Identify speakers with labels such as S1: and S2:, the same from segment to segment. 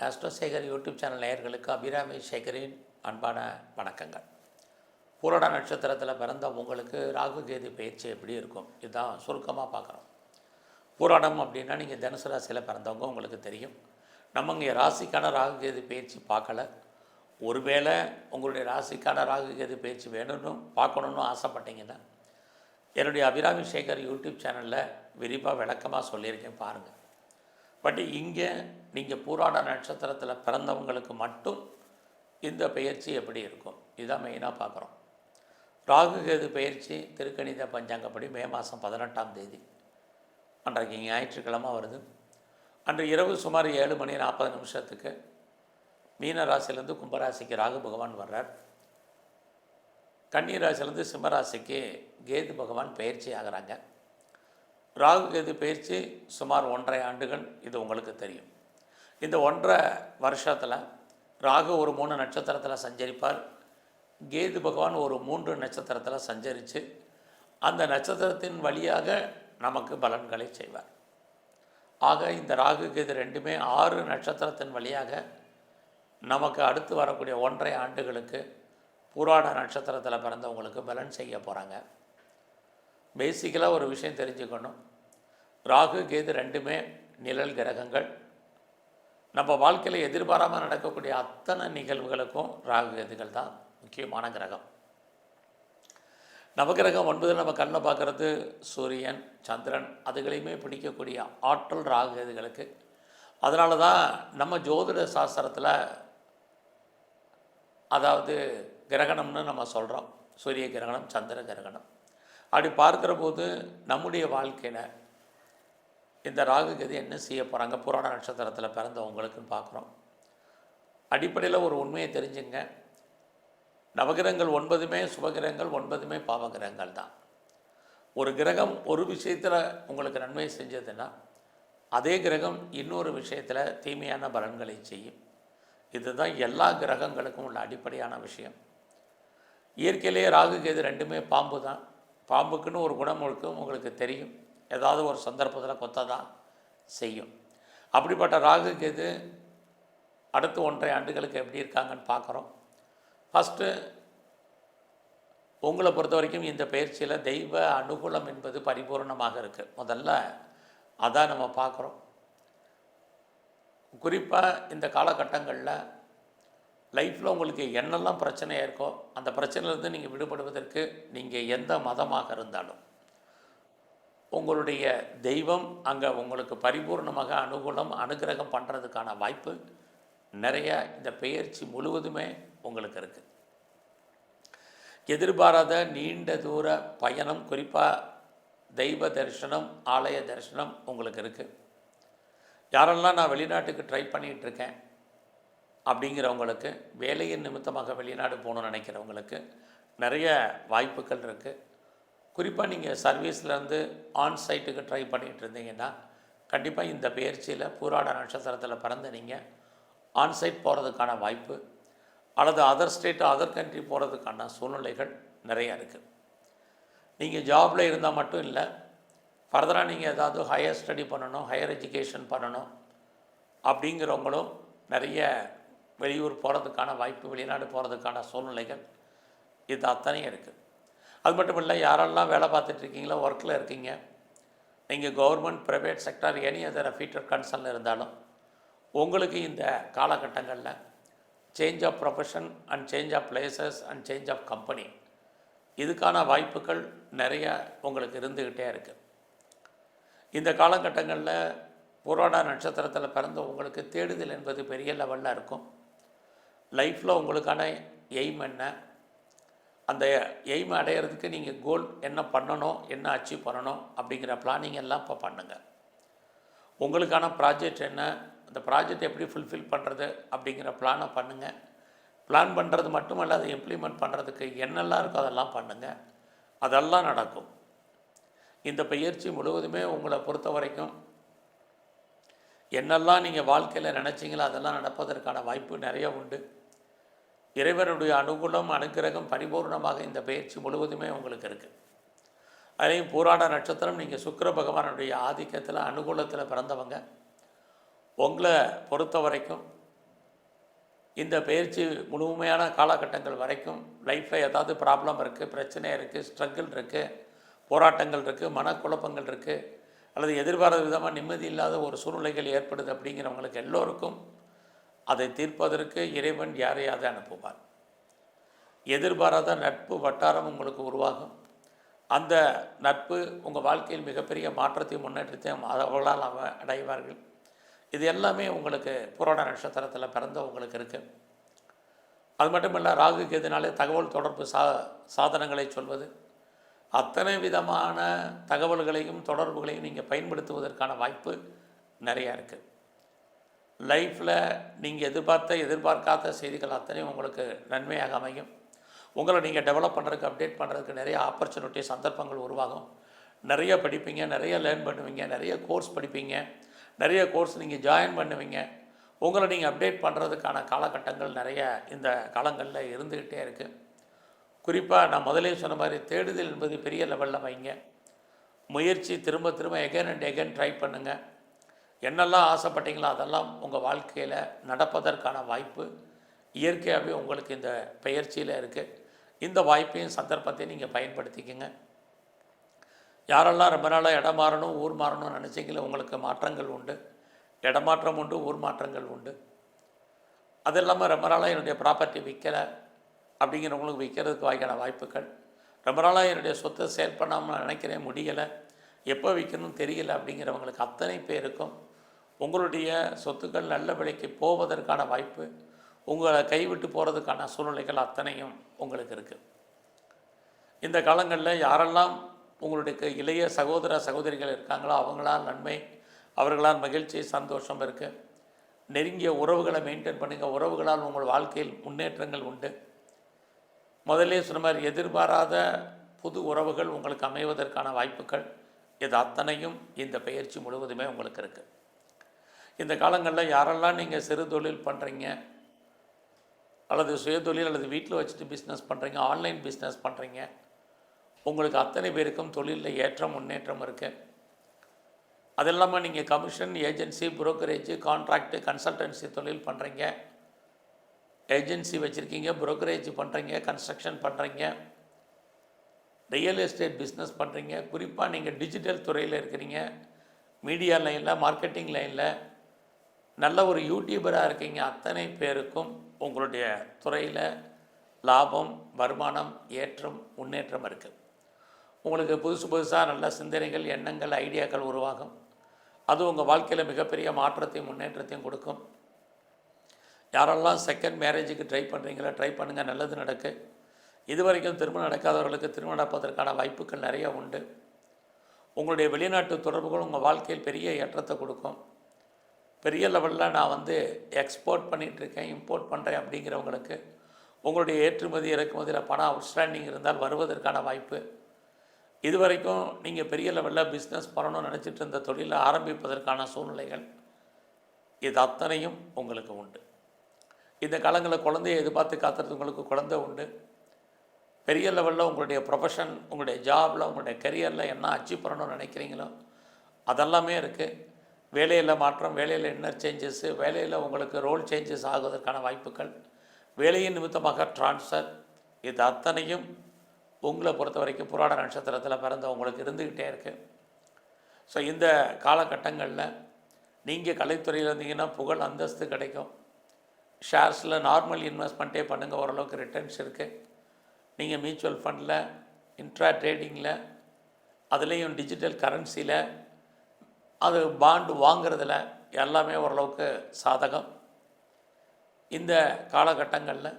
S1: ஆஸ்ட்ரோசேகர் YouTube channel நேயர்களுக்கு அபிராமி சேகரின் அன்பான வணக்கங்கள். பூரட நட்சத்திரத்தில் பிறந்த உங்களுக்கு ராகு கேது பயிற்சி எப்படி இருக்கும், இதுதான் சுருக்கமாக பார்க்குறோம். பூராடம் அப்படின்னா நீங்கள் தனுசு ராசியில் பிறந்தவங்க உங்களுக்கு தெரியும். நம்ம இங்கே ராசிக்கான ராகு கேது பயிற்சி பார்க்கல. ஒருவேளை உங்களுடைய ராசிக்கான ராகு கேது பயிற்சி வேணும்னு பார்க்கணுன்னு ஆசைப்பட்டீங்கன்னா என்னுடைய அபிராமி சேகர் யூடியூப் சேனலில் விரிவாக விளக்கமாக சொல்லியிருக்கேன், பாருங்கள். பட் இங்கே நீங்கள் பூராட நட்சத்திரத்தில் பிறந்தவங்களுக்கு மட்டும் இந்த பயிற்சி எப்படி இருக்கும், இதுதான் மெயினாக பார்க்குறோம். ராகு கேது பயிற்சி திருக்கணித பஞ்சாங்கப்படி மே மாதம் 18ஆம் தேதி அன்றைக்கு ஞாயிற்றுக்கிழமை வருது. அன்று இரவு சுமார் 7:40 மீன ராசியிலேருந்து கும்பராசிக்கு ராகு பகவான் வர்றார். கன்னி ராசியிலேருந்து சிம்மராசிக்கு கேது பகவான் பயிற்சி ஆகிறாங்க. ராகு கேது பயிற்சி சுமார் 1.5 ஆண்டுகள், இது உங்களுக்கு தெரியும். இந்த 1.5 வருஷத்தில் ராகு ஒரு 3 நட்சத்திரத்தில் சஞ்சரிப்பார். கேது பகவான் ஒரு 3 நட்சத்திரத்தில் சஞ்சரித்து அந்த நட்சத்திரத்தின் வழியாக நமக்கு பலன்களை செய்வார். ஆக இந்த ராகு கேது ரெண்டுமே 6 நட்சத்திரத்தின் வழியாக நமக்கு அடுத்து வரக்கூடிய 1.5 ஆண்டுகளுக்கு பூராட நட்சத்திரத்தில் பிறந்தவங்களுக்கு பலன் செய்ய போகிறாங்க. பேசிக்கலாக ஒரு விஷயம் தெரிஞ்சுக்கணும், ராகு கேது ரெண்டுமே நிழல் கிரகங்கள். நம்ம வாழ்க்கையில் எதிர்பாராமல் நடக்கக்கூடிய அத்தனை நிகழ்வுகளுக்கும் ராகு கேதுகள் தான் முக்கியமான கிரகம். நவகிரகம் 9 நம்ம கண்ணில் பார்க்குறது சூரியன், சந்திரன், அதுகளையுமே பிடிக்கக்கூடிய ஆற்றல் ராகு கேதுகளுக்கு. அதனால தான் நம்ம ஜோதிட சாஸ்திரத்தில் அதாவது கிரகணம்னு நம்ம சொல்கிறோம், சூரிய கிரகணம், சந்திர கிரகணம். அப்படி பார்க்குற போது நம்முடைய வாழ்க்கையில் இந்த ராகு கேது என்ன செய்ய போகிறாங்க புராண நட்சத்திரத்தில் பிறந்தவங்களுக்குன்னு பார்க்குறோம். அடிப்படையில் ஒரு உண்மையை தெரிஞ்சுங்க, நவகிரகங்கள் 9மே சுபகிரகங்கள், 9மே பாவகிரகங்கள் தான். ஒரு கிரகம் ஒரு விஷயத்தில் உங்களுக்கு நன்மை செஞ்சதுன்னா அதே கிரகம் இன்னொரு விஷயத்தில் தீமையான பலன்களை செய்யும். இதுதான் எல்லா கிரகங்களுக்கும் உள்ள அடிப்படையான விஷயம். இயற்கையிலேயே ராகு கேது ரெண்டுமே பாம்பு தான். பாம்புக்குன்னு ஒரு குணம் இருக்கும், உங்களுக்கு தெரியும், ஏதாவது ஒரு சந்தர்ப்பத்தில் கொத்த தான் செய்யும். அப்படிப்பட்ட ராகு கேது அடுத்து 1.5 ஆண்டுகளுக்கு எப்படி இருக்காங்கன்னு பார்க்குறோம். ஃபஸ்ட்டு உங்களை பொறுத்த வரைக்கும் இந்த பயிற்சியில் தெய்வ அனுகூலம் என்பது பரிபூர்ணமாக இருக்குது. முதல்ல அதான் நம்ம பார்க்குறோம். குறிப்பாக இந்த காலகட்டங்களில் லைஃப்பில் உங்களுக்கு என்னெல்லாம் பிரச்சனையாக இருக்கோ அந்த பிரச்சனையிலேருந்து நீங்கள் விடுபடுவதற்கு நீங்கள் எந்த மதமாக இருந்தாலும் உங்களுடைய தெய்வம் அங்கே உங்களுக்கு பரிபூர்ணமாக அனுகூலம் அனுகிரகம் பண்ணுறதுக்கான வாய்ப்பு நிறைய இந்த பெயர்ச்சி முழுவதுமே உங்களுக்கு இருக்குது. எதிர்பாராத நீண்ட தூர பயணம், குறிப்பாக தெய்வ தரிசனம், ஆலய தரிசனம் உங்களுக்கு இருக்குது. யாரெல்லாம் நான் வெளிநாட்டுக்கு ட்ரை பண்ணிகிட்ருக்கேன் அப்படிங்கிறவங்களுக்கு, வேலையின் நிமித்தமாக வெளிநாடு போகணுன்னு நினைக்கிறவங்களுக்கு நிறைய வாய்ப்புகள் இருக்குது. குறிப்பாக நீங்கள் சர்வீஸ்லேருந்து ஆன்சைட்டுக்கு ட்ரை பண்ணிகிட்டு இருந்தீங்கன்னா கண்டிப்பாக இந்த பயிற்சியில் பூராட நட்சத்திரத்தில் பிறந்த நீங்கள் ஆன்சைட் போகிறதுக்கான வாய்ப்பு அல்லது அதர் ஸ்டேட்டு அதர் கண்ட்ரி போகிறதுக்கான சூழ்நிலைகள் நிறையா இருக்குது. நீங்கள் ஜாபில் இருந்தால் மட்டும் இல்லை, ஃபர்தராக நீங்கள் ஏதாவது ஹையர் ஸ்டடி பண்ணணும், ஹையர் எஜுகேஷன் பண்ணணும் அப்படிங்கிறவங்களும் நிறைய வெளியூர் போகிறதுக்கான வாய்ப்பு, வெளிநாடு போகிறதுக்கான சூழ்நிலைகள் இது அத்தனையும் இருக்குது. அது மட்டும் இல்லை, யாரெல்லாம் வேலை பார்த்துட்ருக்கீங்களோ, ஒர்க்கில் இருக்கீங்க, நீங்கள் government, private sector, any other affected கன்சர்னில் இருந்தாலும் உங்களுக்கு இந்த காலகட்டங்களில் change of profession and change of places and change of company, இதுக்கான வாய்ப்புகள் நிறைய உங்களுக்கு இருந்துக்கிட்டே இருக்குது. இந்த காலகட்டங்களில் புராட நட்சத்திரத்தில் பிறந்த உங்களுக்கு தேடுதல் என்பது பெரிய லெவலில் இருக்கும். லைஃப்பில் உங்களுக்கான எய்ம் என்ன, அந்த எய்மை அடையிறதுக்கு நீங்கள் கோல் என்ன பண்ணணும், என்ன அச்சீவ் பண்ணணும் அப்படிங்கிற பிளானிங் எல்லாம் இப்போ பண்ணுங்கள். உங்களுக்கான ப்ராஜெக்ட் என்ன, அந்த ப்ராஜெக்ட் எப்படி ஃபுல்ஃபில் பண்ணுறது அப்படிங்கிற பிளானை பண்ணுங்கள். பிளான் பண்ணுறது மட்டுமல்ல, அதை இம்ப்ளிமெண்ட் பண்ணுறதுக்கு என்னெல்லாம் இருக்கோ அதெல்லாம் பண்ணுங்கள். அதெல்லாம் நடக்கும். இந்த பயிற்சி முழுவதுமே உங்களை பொறுத்த வரைக்கும் என்னெல்லாம் நீங்கள் வாழ்க்கையில் நினச்சிங்களோ அதெல்லாம் நடப்பதற்கான வாய்ப்பு நிறைய உண்டு. இறைவனுடைய அனுகூலம் அனுகிரகம் பரிபூர்ணமாக இந்த பயிற்சி முழுவதுமே உங்களுக்கு இருக்குது. அதையும் பூராட நட்சத்திரம், நீங்கள் சுக்கிர பகவானுடைய ஆதிக்கத்தில் அனுகூலத்தில் பிறந்தவங்க. உங்களை பொறுத்த வரைக்கும் இந்த பயிற்சி முழுமையான காலகட்டங்கள் வரைக்கும் லைஃப்பில் ஏதாவது ப்ராப்ளம் இருக்குது, பிரச்சனை இருக்குது, ஸ்ட்ரகிள் இருக்குது, போராட்டங்கள் இருக்குது, மனக்குழப்பங்கள் இருக்குது, அல்லது எதிர்பாராத விதமாக நிம்மதி இல்லாத ஒரு சூழ்நிலைகள் ஏற்படுது அப்படிங்கிறவங்களுக்கு எல்லோருக்கும் அதை தீர்ப்பதற்கு இறைவன் யாரையாவது அனுப்புவார். எதிர்பாராத நட்பு வட்டாரம் உங்களுக்கு உருவாகும். அந்த நட்பு உங்கள் வாழ்க்கையில் மிகப்பெரிய மாற்றத்தையும் முன்னேற்றத்தையும் அவர்களால் அடைவார்கள். இது எல்லாமே உங்களுக்கு புராண நட்சத்திரத்தில் பிறந்த உங்களுக்கு இருக்குது. அது மட்டும் இல்லை, ராகு கேதுனாலே தகவல் தொடர்பு சாதனங்களை சொல்வது, அத்தனை விதமான தகவல்களையும் தொடர்புகளையும் நீங்கள் பயன்படுத்துவதற்கான வாய்ப்பு நிறையா இருக்குது. லைஃப்பில் நீங்கள் எதிர்பார்க்காத செய்திகள் அத்தனையும் உங்களுக்கு நன்மையாக அமையும். உங்களை நீங்கள் டெவலப் பண்ணுறதுக்கு, அப்டேட் பண்ணுறதுக்கு நிறைய ஆப்பர்ச்சுனிட்டி, சந்தர்ப்பங்கள் உருவாகும். நிறைய படிப்பீங்க, நிறைய லேர்ன் பண்ணுவீங்க, நிறைய கோர்ஸ் படிப்பீங்க, நிறைய கோர்ஸ் நீங்கள் ஜாயின் பண்ணுவீங்க. உங்களை நீங்கள் அப்டேட் பண்ணுறதுக்கான காலகட்டங்கள் நிறைய இந்த காலங்களில் இருந்துக்கிட்டே இருக்குது. குறிப்பாக நான் முதலே சொன்ன மாதிரி தேடுதல் என்பது பெரிய லெவலில் வைங்க. முயற்சி திரும்ப திரும்ப எகைன் அண்ட் எகைன் ட்ரை பண்ணுங்கள். என்னெல்லாம் ஆசைப்பட்டீங்களோ அதெல்லாம் உங்கள் வாழ்க்கையில் நடப்பதற்கான வாய்ப்பு இயற்கையாகவே உங்களுக்கு இந்த பயிற்சியில் இருக்குது. இந்த வாய்ப்பையும் சந்தர்ப்பத்தையும் நீங்கள் பயன்படுத்திக்கங்க. யாரெல்லாம் ரொம்ப நாளாக இடம் மாறணும், ஊர் மாறணும்னு நினச்சிங்களோ உங்களுக்கு மாற்றங்கள் உண்டு. இடமாற்றம் உண்டு, ஊர் மாற்றங்கள் உண்டு. அது இல்லாமல் ரொம்ப நாளாக என்னுடைய ப்ராப்பர்ட்டி விற்கலை அப்படிங்கிறவங்களுக்கு விற்கிறதுக்கு வாய்க்கான வாய்ப்புகள். ரொம்ப நாளாக என்னுடைய சொத்தை சேல் பண்ணாமல் நான் நினைக்கிறேன், முடியலை, எப்போ விற்கணும்னு தெரியலை அப்படிங்கிறவங்களுக்கு அத்தனை பேருக்கும் உங்களுடைய சொத்துக்கள் நல்ல விலைக்கு போவதற்கான வாய்ப்பு, உங்களை கைவிட்டு போகிறதுக்கான சூழ்நிலைகள் அத்தனையும் உங்களுக்கு இருக்குது. இந்த காலங்களில் யாரெல்லாம் உங்களுடைய இளைய சகோதர சகோதரிகள் இருக்காங்களோ அவங்களால் நன்மை, அவர்களால் மகிழ்ச்சி, சந்தோஷம் இருக்குது. நெருங்கிய உறவுகளை மெயின்டைன் பண்ணுங்கள். உறவுகளால் உங்கள் வாழ்க்கையில் முன்னேற்றங்கள் உண்டு. முதல்ல சொன்ன மாதிரி எதிர்பாராத புது உறவுகள் உங்களுக்கு அமைவதற்கான வாய்ப்புகள் இது அத்தனையும் இந்த பயிற்சி முழுவதுமே உங்களுக்கு இருக்குது. இந்த காலங்களில் யாரெல்லாம் நீங்கள் சிறு தொழில் பண்ணுறீங்க, அல்லது சுயதொழில், அல்லது வீட்டில் வச்சுட்டு பிஸ்னஸ் பண்ணுறீங்க, ஆன்லைன் பிஸ்னஸ் பண்ணுறீங்க, உங்களுக்கு அத்தனை பேருக்கும் தொழிலில் ஏற்றம் முன்னேற்றம் இருக்குது. அது இல்லாமல் நீங்கள் commission, agency, brokerage, contract, consultancy தொழில் பண்ணுறீங்க, ஏஜென்சி வச்சுருக்கீங்க, புரோக்கரேஜ் பண்ணுறீங்க, கன்ஸ்ட்ரக்ஷன் பண்ணுறீங்க, ரியல் எஸ்டேட் பிஸ்னஸ் பண்ணுறீங்க, குறிப்பாக நீங்கள் டிஜிட்டல் துறையில் இருக்கிறீங்க, மீடியா லைனில், மார்க்கெட்டிங் லைனில் நல்ல ஒரு யூடியூபராக இருக்கீங்க, அத்தனை பேருக்கும் உங்களுடைய துறையில் லாபம், வருமானம், ஏற்றம், முன்னேற்றம் இருக்குது. உங்களுக்கு புதுசாக நல்ல சிந்தனைகள், எண்ணங்கள், ஐடியாக்கள் உருவாகும். அது உங்கள் வாழ்க்கையில் மிகப்பெரிய மாற்றத்தையும் முன்னேற்றத்தையும் கொடுக்கும். யாரெல்லாம் செகண்ட் மேரேஜுக்கு ட்ரை பண்ணுறீங்களோ ட்ரை பண்ணுங்கள், நல்லது நடக்கு. இதுவரைக்கும் திருமணம் நடக்காதவர்களுக்கு திருமணம் நடப்பதற்கான வாய்ப்புகள் நிறைய உண்டு. உங்களுடைய வெளிநாட்டு தொடர்புகள் உங்கள் வாழ்க்கையில் பெரிய ஏற்றத்தை கொடுக்கும். பெரிய லெவலில் நான் எக்ஸ்போர்ட் பண்ணிகிட்ருக்கேன், இம்போர்ட் பண்ணுறேன் அப்படிங்கிறவங்களுக்கு உங்களுடைய ஏற்றுமதி இறக்குமதியில் பணம் அவுட்ஸ்டாண்டிங் இருந்தால் வருவதற்கான வாய்ப்பு. இதுவரைக்கும் நீங்கள் பெரிய லெவலில் பிஸ்னஸ் பண்ணணும்னு நினச்சிட்டு இருந்த தொழிலை ஆரம்பிப்பதற்கான சூழ்நிலைகள் இது அத்தனையும் உங்களுக்கு உண்டு. இந்த காலங்களில் குழந்தையை எதிர்பார்த்து காத்துறதுங்களுக்கு குழந்தை உண்டு. பெரிய லெவலில் உங்களுடைய ப்ரொஃபஷன், உங்களுடைய ஜாபில், உங்களுடைய கரியரில் என்ன அச்சீவ் பண்ணணும்னு நினைக்கிறீங்களோ அதெல்லாமே இருக்குது. வேலையில் மாற்றம், வேலையில் இன்னர் சேஞ்சஸ்ஸு, வேலையில் உங்களுக்கு ரோல் சேஞ்சஸ் ஆகுவதற்கான வாய்ப்புகள், வேலையின் நிமித்தமாக ட்ரான்ஸ்ஃபர், இது அத்தனையும் உங்களை பொறுத்த வரைக்கும் புராண நட்சத்திரத்தில் பிறந்தவங்களுக்கு இருந்துக்கிட்டே இருக்குது. ஸோ இந்த காலகட்டங்களில் நீங்கள் கலைத்துறையில் இருந்தீங்கன்னா புகழ், அந்தஸ்து கிடைக்கும். ஷேர்ஸில் நார்மல் இன்வெஸ்ட்மெண்ட்டே பண்ணுங்கள், ஓரளவுக்கு ரிட்டர்ன்ஸ் இருக்குது. நீங்கள் மியூச்சுவல் ஃபண்டில், இன்ட்ரா ட்ரேடிங்கில், அதுலேயும் டிஜிட்டல் கரன்சியில், அது பாண்டு வாங்கிறதுல எல்லாமே ஓரளவுக்கு சாதகம். இந்த காலகட்டங்களில்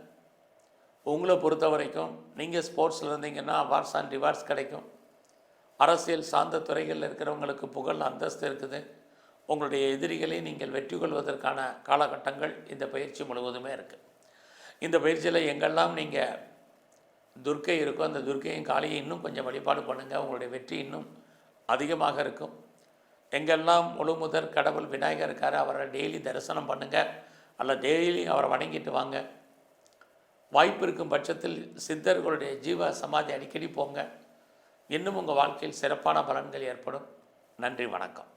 S1: உங்களை பொறுத்த வரைக்கும் நீங்கள் ஸ்போர்ட்ஸில் இருந்தீங்கன்னா அவார்ட்ஸ் அண்ட் ரிவார்ட்ஸ் கிடைக்கும். அரசியல் சார்ந்த துறைகளில் இருக்கிறவங்களுக்கு புகழ், அந்தஸ்து இருக்குது. உங்களுடைய எதிரிகளை நீங்கள் வெற்றி கொள்வதற்கான காலகட்டங்கள் இந்த பயிற்சி முழுவதுமே இருக்குது. இந்த பயிற்சியில் எங்கெல்லாம் நீங்கள் துர்க்கை இருக்கோ அந்த துர்க்கையும் காளியை இன்னும் கொஞ்சம் வழிபாடு பண்ணுங்கள், உங்களுடைய வெற்றி இன்னும் அதிகமாக இருக்கும். எங்கெல்லாம் முழு முதற் கடவுள் விநாயகர் இருக்கார், அவரை டெய்லி தரிசனம் பண்ணுங்கள், அல்ல டெய்லி அவரை வணங்கிட்டு வாங்க. வாய்ப்பு இருக்கும் பட்சத்தில் சித்தர்களுடைய ஜீவ சமாதி அடிக்கடி போங்க. இன்னும் உங்கள் வாழ்க்கையில் சிறப்பான பலன்கள் ஏற்படும். நன்றி, வணக்கம்.